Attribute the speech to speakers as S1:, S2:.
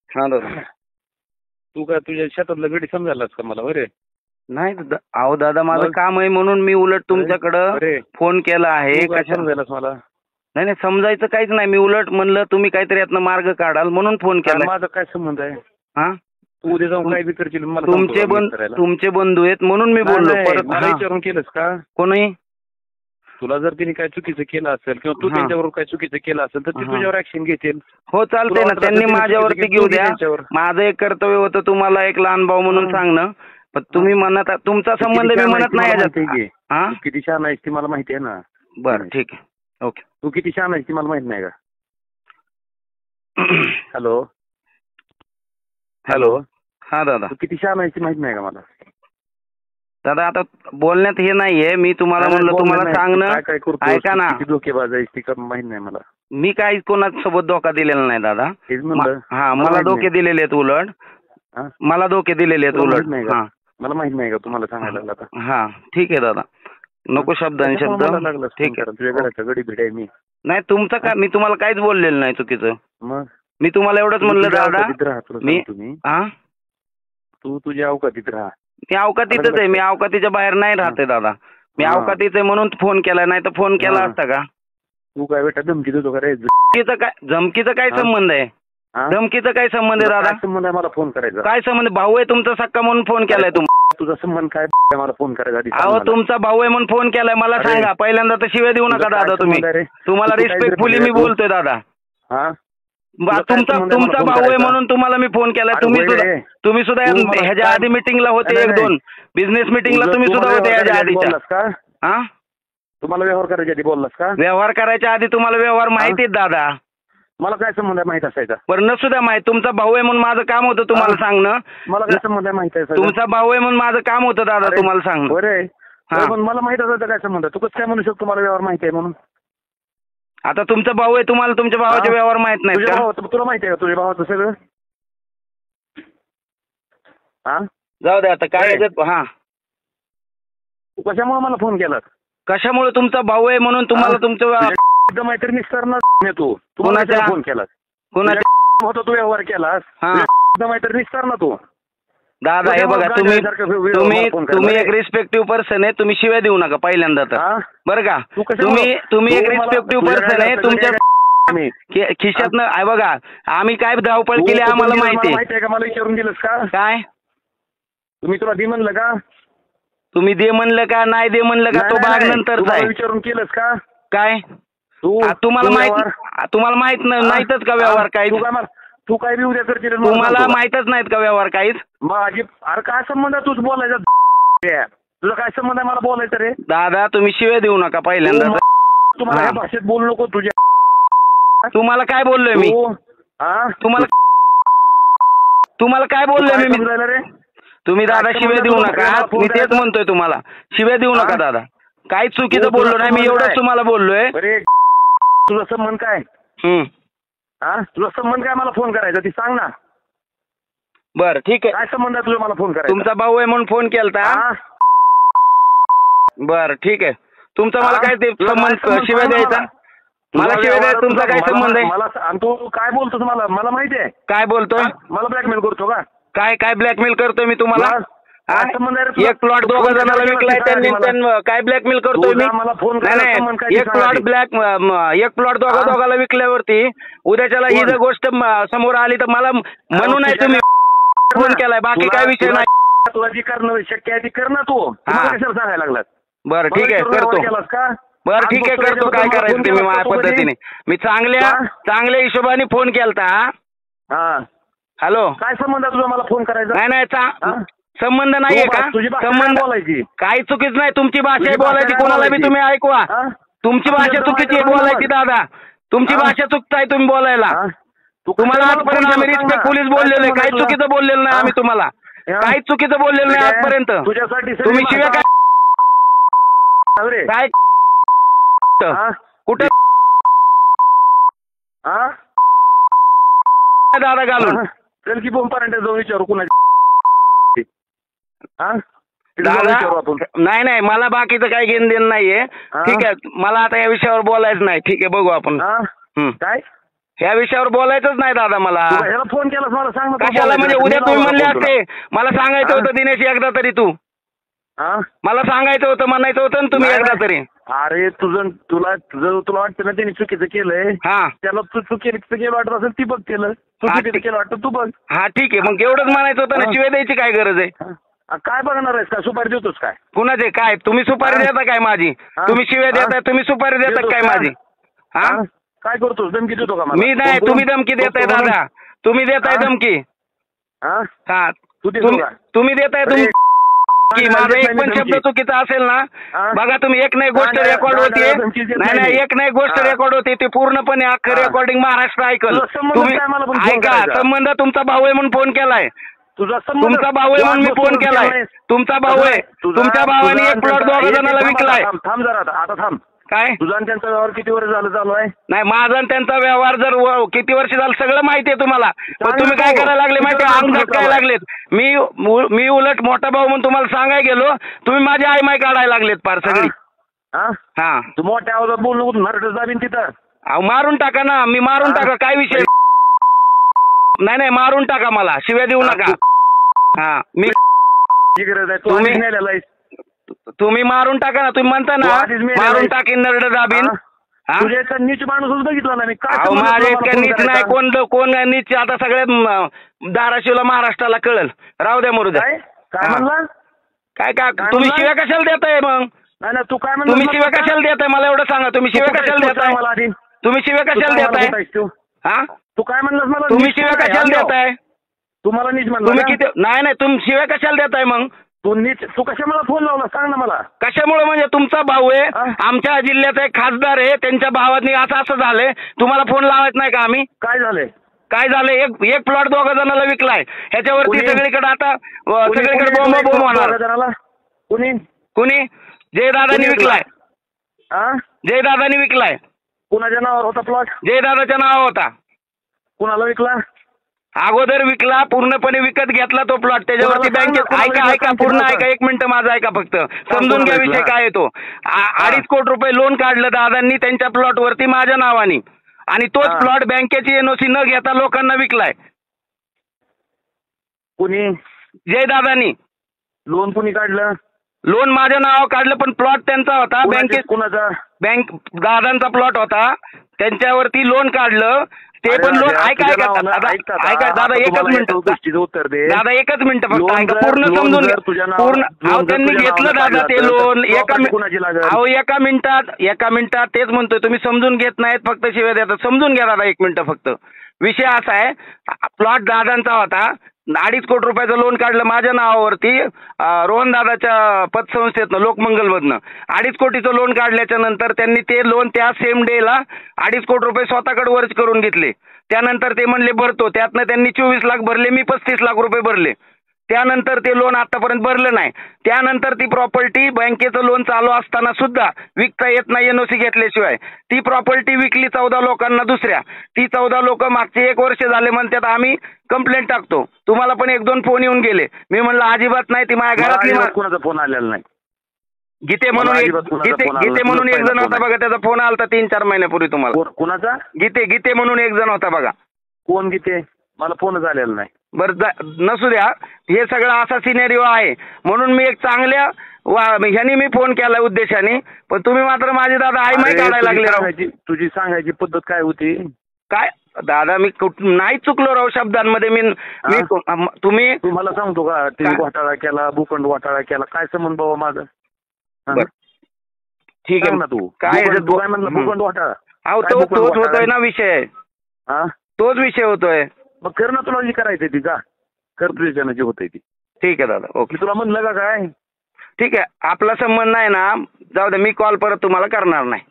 S1: हा दादा.
S2: तू काय तुझ्या शेतातलं गडी समजायलाच का मला बरे?
S1: नाही अहो दादा माझं
S2: मग?
S1: काम आहे म्हणून मी उलट तुमच्याकडं
S2: अरे
S1: फोन केला आहे.
S2: तू काय
S1: कशा
S2: समजायलाच मला?
S1: नाही नाही समजायचं काहीच नाही. मी उलट म्हणलं तुम्ही काहीतरी यातनं मार्ग काढाल म्हणून फोन
S2: काय
S1: केला.
S2: माझा काय संबंध आहे?
S1: हा
S2: तू उद्या जाऊन काय बी करशील मला
S1: तुमचे
S2: सांगतो का मी करायला?
S1: तुमचे बंधू आहेत म्हणून मी बोललो.
S2: नाही,
S1: परत
S2: मला
S1: हा.
S2: विचारून केलंस का?
S1: कोणी
S2: तुला जर तिने काय चुकीचं केलं असेल किंवा तू
S1: हा.
S2: त्यांच्यावर काय चुकीचं केलं असेल तर ते
S1: हा.
S2: तुझ्यावर ऍक्शन घेतील.
S1: हो चालतंय
S2: तुला
S1: ना.
S2: वाटलं
S1: त्यांनी
S2: तर त्यांनी
S1: माझ्यावरती
S2: चुकीचं
S1: घेऊ
S2: केलं
S1: द्या.
S2: त्यांच्यावर.
S1: माझं एक कर्तव्य होतं तुम्हाला एक लहान भाऊ म्हणून सांगणं. पण तुम्ही म्हणत तुमचा
S2: तू
S1: संबंध
S2: किती
S1: मी
S2: शहाणा
S1: म्हणत
S2: आहेस ती
S1: नाही
S2: मला
S1: याच्यात.
S2: माहिती आहे की.
S1: हा
S2: तू किती शहाणा आहेस ती मला माहिती आहे ना.
S1: बरं ठीक आहे. ओके.
S2: तू किती शहाणा आहेस ती मला माहित नाही का? हॅलो हॅलो
S1: हा दादा.
S2: तू किती शहाणा आहेस ती माहित नाही का मला?
S1: दादा आता बोलण्यात हे नाहीये. मी तुम्हाला म्हणलं तुम्हाला सांगणं.
S2: काय काय करतो
S1: ऐका ना.
S2: किती धोकेबाज आहेस ती माहित नाही मला.
S1: मी काही कोणासोबत धोका दिलेला नाही दादा.
S2: हेच म्हणलं.
S1: हा मला धोके दिलेले आहेत उलट.
S2: हा?
S1: मला धोके दिलेले आहेत
S2: तुला
S1: उलट.
S2: माहित नाही का?
S1: हा
S2: मला माहित नाही का तुम्हाला सांगायला लागला आता?
S1: हा ठीक आहे दादा. नको शब्दांनी शब्द. ठीक आहे.
S2: तुझ्या घराचा गडी भिड आहे मी.
S1: नाही तुमचं काय मी तुम्हाला काहीच बोललेलं नाही चुकीचं.
S2: मग
S1: मी तुम्हाला एवढंच म्हणलं दादा. मी
S2: तुम्ही
S1: हा
S2: तू तुझ्या अवकातीत राहा.
S1: मी अवकातीतच आहे. मी अवकातीच्या बाहेर नाही राहते दादा. मी
S2: हा.
S1: अवकातीच आहे म्हणून फोन केला. नाही तर फोन केला
S2: हा.
S1: असता का?
S2: तू काय बेटा धमकी देतो का रे?
S1: धमकीचा काय
S2: हा.
S1: संबंध आहे?
S2: हा?
S1: धमकीचा काय संबंध आहे
S2: तुला
S1: दादा?
S2: काय संबंध आहे मला फोन करायचा?
S1: काय संबंध? भाऊ आहे तुमचा सक्का म्हणून फोन केलाय तुम्ही.
S2: तुझा संबंध काय आहे मला फोन करायचा आधी सांग
S1: अहो
S2: मला.
S1: तुमचा भाऊ आहे म्हणून फोन केलाय. मला
S2: अरे,
S1: सांगा. पहिल्यांदा तर शिव्या देऊ नका
S2: तुझा काय
S1: दादा तुम्ही.
S2: संबंध आहे रे?
S1: तुम्हाला
S2: तू काय
S1: रिस्पेक्टफुली मी
S2: तू-
S1: बोलतोय दादा.
S2: हा? तुझा काय
S1: तुमचा
S2: संबंध आहे मला
S1: तुमचा
S2: फोन
S1: भाऊ आहे
S2: करायचा?
S1: म्हणून तुम्हाला मी फोन केलाय.
S2: अरे
S1: तुम्ही
S2: होय
S1: सुद्धा
S2: रे.
S1: तुम्ही सुद्धा
S2: तू मला
S1: ह्याच्या
S2: काय-
S1: आधी मिटिंगला होते
S2: नाही,
S1: एक
S2: नाही.
S1: दोन. बिझनेस मिटिंगला तुम्ही सुद्धा होते
S2: तुम्हाला
S1: याच्या
S2: व्यवहार
S1: आधीच्या.
S2: बोललास का?
S1: हा
S2: तुम्हाला व्यवहार करायच्या आधी बोललास का?
S1: व्यवहार करायच्या आधी तुम्हाला व्यवहार माहिती आहेत दादा.
S2: मला काय संबंध आहे माहित असायचा?
S1: बरं नसू द्या माहिती. तुमचा भाऊ आहे म्हणून माझं काम होतं तुम्हाला
S2: हा.
S1: सांगणं.
S2: मला काय संबंध आहे माहित आहे
S1: तुमचा भाऊ आहे म्हणून माझं काम होतं दादा
S2: अरे,
S1: तुम्हाला सांगणं.
S2: बरे
S1: हा.
S2: पण मला माहित असायचं काय संबंध आहे? तू कसं काय म्हणू शकतो मला व्यवहार माहिती आहे म्हणून?
S1: आता तुमचा भाऊ आहे तुम्हाला तुमच्या भावाचे
S2: हा?
S1: व्यवहार माहित नाहीत
S2: तुझ्या
S1: का?
S2: भावाचं तुला माहिती आहे का तुझ्या भावाचं सगळं? हा?
S1: जाऊ द्या आता काय
S2: अरे.
S1: याच्यात. हा
S2: तू कशामुळे मला फोन केलास?
S1: कशामुळे तुमचा भाऊ आहे म्हणून तुम्हाला
S2: हा?
S1: तुमचं
S2: तुझ्या मैत्रिणी करणार तू तुम्हाला
S1: कोणाच्या?
S2: फोन केलास?
S1: कोणाच्या
S2: होता तू व्यवहार केलास?
S1: हा.
S2: तुझ्या मैत्रिणी ना तू
S1: दादा हे बघा तुम्ही तुम्ही एक रिस्पेक्टिव्ह पर्सन आहे. तुम्ही शिव्या देऊ नका पहिल्यांदा तर.
S2: हा?
S1: बरं का?
S2: तू कशामुळे-
S1: तुम्ही एक
S2: तू मला-
S1: रिस्पेक्टिव्ह
S2: तुझ्या
S1: पर्सन आहे.
S2: घरात
S1: तुमच्या
S2: मी-
S1: खिशातनं आहे बघा. आम्ही काय धावपळ
S2: तू
S1: केली
S2: कुठून
S1: आम्हाला
S2: दिलं
S1: माहिती
S2: मला
S1: आहे.
S2: माहिती आहे का? मला विचारून दिलंस का?
S1: काय
S2: तुम्ही तुला दे म्हणलं का?
S1: तुम्ही दे म्हणलं का नाही दे म्हणलं का?
S2: नाही,
S1: तो
S2: नाही,
S1: भाग
S2: नाही.
S1: नंतरचा
S2: तू मला
S1: आहे.
S2: विचारून केलंस का?
S1: काय
S2: तू
S1: तुम्हाला
S2: तू
S1: माहित
S2: व्यवहार-
S1: तुम्हाला माहित
S2: हा?
S1: नाहीतच का व्यवहार काही?
S2: तू काय मला- तू काय बी उद्या करशील आणि मला
S1: तुम्हाला
S2: सांगतो का?
S1: माहितच नाहीत का व्यवहार काहीच?
S2: माझी अरे काय संबंध आहे तूच बोलायचा? तुझा काय संबंध आहे मला बोलायचं रे?
S1: दादा तुम्ही शिव्या देऊ नका पहिल्यांदा तर.
S2: तुम्हाला
S1: हा.
S2: ह्या भाषेत बोलू नको तुझ्या.
S1: तुम्हाला काय बोललोय मी?
S2: तू- हा?
S1: तुम्हाला काय
S2: तू
S1: बोललोय
S2: काय
S1: मी?
S2: समजायला रे?
S1: तुम्ही दादा
S2: काय
S1: शिव्या
S2: संबंध
S1: देऊ
S2: तुला
S1: नका.
S2: मला फोन
S1: मी तेच
S2: करायचा?
S1: म्हणतोय तुम्हाला. शिव्या देऊ नका
S2: हा?
S1: दादा. काहीच चुकीचं
S2: तू-
S1: बोललो
S2: तुझा
S1: नाही. मी
S2: संबंध
S1: एवढंच
S2: काय?
S1: तुम्हाला बोललोय.
S2: अरे तुझा संबंध काय?
S1: हम्म.
S2: हा? तुझा संबंध काय मला फोन करायचा ती सांग ना.
S1: बरं ठीक आहे.
S2: काय संबंध आहे तुझा मला फोन करायचा?
S1: तुमचा भाऊ आहे म्हणून फोन केलता.
S2: हा?
S1: बरं ठीक आहे. तुमचा मला
S2: हा?
S1: काय ते
S2: तुला काय
S1: संबंध
S2: संबंध
S1: शिव्या
S2: सांग
S1: द्यायचा?
S2: तुझा
S1: मला शिव्या द्यायचा तुमचा काय
S2: मला-
S1: संबंध आहे?
S2: मला आणि तू काय बोलतोस मला माहिती आहे.
S1: काय बोलतोय?
S2: हा? मला ब्लॅकमेल करतो का?
S1: काय काय ब्लॅकमेल करतोय मी तुम्हाला?
S2: बस. काय संबंध आहे रे
S1: हा?
S2: तुझा?
S1: एक प्लॉट
S2: तू
S1: दोघा
S2: फोन
S1: जणांना
S2: करायला
S1: विकलाय
S2: सांग आधी मला.
S1: त्यांनी काय ब्लॅकमेल करतोय मी?
S2: तुझा मला फोन करायला
S1: नाही
S2: संबंध काय
S1: नाही.
S2: ते
S1: एक
S2: सांग
S1: प्लॉट
S2: आधी.
S1: एक प्लॉट दोघाला विकल्यावरती उद्याच्याला ही
S2: कोण?
S1: जर गोष्ट समोर आली तर मला म्हणून नाही तुम्ही फोन केलाय. बाकी काय विषय नाही.
S2: तुला जी करणं शक्य आहे ती कर ना तू. तुम्हाला कशाला सांगायला लागलात?
S1: बरं ठीक आहे करतो.
S2: केलास का?
S1: बरं ठीक आहे करतो. काय करायचं ते मी माझ्या पद्धतीने. मी चांगल्या हिशोबाने फोन केलता.
S2: हा.
S1: हॅलो
S2: काय संबंध आहे तुझा मला फोन करायचा?
S1: नाही नाही
S2: हा?
S1: संबंध नाहीये का?
S2: तुझी भाषा
S1: संबंध
S2: काय बोलायची?
S1: काही चुकीच नाही. तुमची भाषा
S2: तुझी
S1: आहे
S2: भाषा
S1: बोलायची.
S2: काय
S1: कोणाला बी
S2: बोलायची?
S1: तुम्ही ऐकवा.
S2: हा?
S1: तुमची
S2: तुझ्या
S1: भाषा चुकीची आहे
S2: जवळ
S1: बोलायची दादा. तुमची
S2: हा?
S1: भाषा चुकताय तुम्ही बोलायला.
S2: हा? तू
S1: तुम्हाला
S2: कशाला
S1: आजपर्यंत
S2: फोन
S1: आम्ही
S2: केला? सांग
S1: रिस्पेक्ट
S2: ना.
S1: पोलीस
S2: काय
S1: बोललेलो आहे.
S2: संबंध
S1: काही
S2: तुझा?
S1: चुकीचं बोललेलं नाही
S2: हा?
S1: आम्ही तुम्हाला.
S2: हा?
S1: काही चुकीचं बोललेलं नाही
S2: ठीक आहे.
S1: आजपर्यंत.
S2: तुझ्यासाठी सगळी
S1: तुम्ही शिव्या
S2: भाषा- रे.
S1: काय
S2: हा?
S1: कुठं
S2: हा?
S1: दादा घालून
S2: हा? चल की बोंब पर्यंत जाऊन विचारू कुणाची. हा? तिथे जाऊन
S1: दादा
S2: विचारू आपण.
S1: नाही नाही मला बाकीचं काही घेणं देणं नाहीये.
S2: हा?
S1: ठीक आहे मला आता या विषयावर बोलायचं नाही. ठीक आहे बघू आपण.
S2: हा?
S1: हं.
S2: काय
S1: ह्या विषयावर बोलायचंच नाही दादा मला.
S2: तू ह्याला फोन केलास मला सांग ना.
S1: कशाला म्हणजे उद्या तुम्ही म्हणले असते मला सांगायचं होतं दिनेश एकदा तरी तू मला सांगायचं होतं म्हणायचं होतं ना तुम्ही एकदा तरी.
S2: अरे तुला वाटतं ना त्यांनी चुकीचं केलंय त्याला तू चुकीचं केलं वाटत असेल ती बघ केलं चुकीचं केलं वाटतं तू बघ.
S1: हा ठीक आहे मग एवढंच म्हणायचं होतं ना शिवाय द्यायची काय गरज आहे.
S2: काय बघणार आहेस का सुपारी देतोस काय
S1: कुणाचे काय तुम्ही सुपारी देता काय माझी तुम्ही शिवाय देताय तुम्ही सुपारी देता काय माझी. हा
S2: काय करतोस धमकी देतो का
S1: मी नाही तुम्ही धमकी देताय दादा तुम्ही देताय धमकी. हा तुम्ही देताय माझा एक पण शब्द चुकीचा असेल ना बघा तुम्ही एक नाही गोष्ट रेकॉर्ड होते नाही एक नाही गोष्ट रेकॉर्ड होते ते पूर्णपणे अख्खं रेकॉर्डिंग महाराष्ट्र ऐकल. तुम्ही ऐका संबंध तुमचा भाऊ आहे म्हणून फोन केलाय तुमचा भाऊ आहे म्हणून मी फोन केलाय तुमचा भाऊ आहे तुमच्या भावाने एक प्लॉट 2 जणांना विकलाय.
S2: थांब जरा आता थांब
S1: काय
S2: तुझा आणि त्यांचा व्यवहार किती वर्ष झालं चालू आहे.
S1: नाही माझा आणि त्यांचा व्यवहार जर किती वर्ष झालं सगळं माहिती आहे तुम्हाला पण तुम्ही काय करायला लागले माहिती आहे अंगात काय लागलेत. मी उलट मोठा भाऊ म्हणून तुम्हाला सांगाय गेलो तुम्ही माझी आईमाई काढायला लागलेत फार सगळी. हा
S2: तू मोठ्या आवाजात बोल नको नरडच दाबीन तिथं.
S1: अहो मारून टाका ना मी मारून टाका काय विषय नाही मारून टाका मला शिव्या देऊ नका. हा मी
S2: गरज आहे तू नेलेला आहेस
S1: तुम्ही मारून टाका ना तुम्ही म्हणता ना मारून टाकीन नरड दाबीन.
S2: तुझ्या इतका नीच माणूस बघितला ना मी काय
S1: माझ्या इतका नीच नाही कोण नीच आता सगळ्या धाराशिवला महाराष्ट्राला कळल राहू द्या मरू द्या.
S2: काय म्हणला
S1: काय तुम्ही शिव्या कशाला देताय मग
S2: नाही तू काय
S1: तुम्ही शिव्या कशाला देताय मला एवढं सांगा तुम्ही शिव्या कशाला देताय तुम्ही शिव्या कशाला देताय. हा
S2: तू काय म्हणलास मला
S1: तुम्ही शिव्या कशाला देताय
S2: तुम्हाला नीच म्हणलं
S1: तुम्ही किती नाही तुम्ही शिव्या कशाला देताय मग
S2: तू कशा मला फोन लावला सांग ना मला.
S1: कशामुळे म्हणजे तुमचा भाऊ आहे आमच्या जिल्ह्याचा एक खासदार आहे त्यांच्या भावानी असं झालंय तुम्हाला फोन लावायचं नाही का आम्ही.
S2: काय
S1: झालंय एक प्लॉट 2 जणांना विकलाय ह्याच्यावरती सगळीकडे आता सगळीकडे बोंब होणार. कुणी जयदादांनी विकलाय जयदादांनी विकलाय.
S2: कुणाच्या नावावर होता प्लॉट
S1: जयदादाच्या नावावर होता.
S2: कुणाला विकला
S1: अगोदर विकला पूर्णपणे विकत घेतला तो प्लॉट त्याच्यावरती बँकेत ऐका पूर्ण ऐका 1 मिनिट माझा ऐका फक्त समजून घ्या विषय काय येतो. 2.5 कोटी रुपये लोन काढलं दादांनी त्यांच्या प्लॉट वरती माझ्या नावाने आणि तोच प्लॉट बँकेची एनओसी न घेता लोकांना विकलाय.
S2: कुणी
S1: जयदादांनी
S2: लोन कुणी काढलं
S1: लोन माझ्या नावावर काढलं पण प्लॉट त्यांचा होता बँकेत
S2: कुणाचा
S1: बँक दादांचा प्लॉट होता त्यांच्यावरती लोन काढलं ते पण लोन ऐका दादा एकच मिनिट
S2: उत्तर दे
S1: दादा एकच मिनिट फक्त ऐका पूर्ण समजून पूर्ण त्यांनी घेतलं दादा ते लोन एका मिनिटात तेच म्हणतोय तुम्ही समजून घेत नाहीत फक्त शिवाय देतात समजून घ्या दादा 1 मिनिट फक्त. विषय असा आहे प्लॉट दादांचा होता 2.5 कोटी रुपयाचं लोन काढलं माझ्या नावावरती रोहन दादाच्या पतसंस्थेतनं लोकमंगलमधनं 2.5 कोटीचं लोन काढल्याच्या नंतर त्यांनी ते लोन त्या सेम डेला 2.5 कोटी रुपये स्वतःकडे वर्ज करून घेतले. त्यानंतर ते म्हणले भरतो त्यातनं त्यांनी 24 लाख भरले मी 35 लाख रुपये भरले. त्यानंतर ते लोन आतापर्यंत भरलं नाही. त्यानंतर ती प्रॉपर्टी बँकेचं लोन चालू असताना सुद्धा विकता येत नाही एनओसी घेतल्याशिवाय ती प्रॉपर्टी विकली 14 लोकांना दुसऱ्या. ती 14 लोक मागचे 1 वर्ष झाले म्हणतात आम्ही कंप्लेंट टाकतो. तुम्हाला पण 1-2 फोन येऊन गेले. मी म्हणलं अजिबात नाही ती माझ्या घरातली
S2: कोणाचा फोन आलेला नाही.
S1: गीते म्हणून एक जण होता बघा त्याचा फोन आलता 3-4 महिन्यापूर्वी तुम्हाला.
S2: कुणाचा
S1: गीते म्हणून एक जण होता बघा.
S2: कोण गीते मला फोनच आलेला नाही.
S1: बरं नसू द्या हे सगळं असा सिनेरिओ आहे म्हणून मी एक चांगल्या ह्यानी मी फोन केला उद्देशाने पण तुम्ही मात्र माझे दादा आई माही काढायला लागले.
S2: तुझी सांगायची पद्धत काय होती
S1: काय दादा मी नाही चुकलो राव शब्दांमध्ये मी तुम्ही
S2: तुम्हाला सांगतो का तुम्ही घोटाळा केला भूखंड घोटाळा केला काय संबंध बाबा माझं.
S1: ठीक आहे
S2: ना तू काय म्हणलं भूखंड घोटाळा
S1: अहो तोच होतोय ना विषय तोच विषय होतोय.
S2: मग कर ना तुला जी करायचंय ती का कर तुझ्यानं जी होतंय ती.
S1: ठीक आहे दादा ओके
S2: तुला म्हणलं का काय
S1: ठीक आहे आपला संबंध नाही ना जाऊ दे मी कॉल परत तुम्हाला करणार नाही.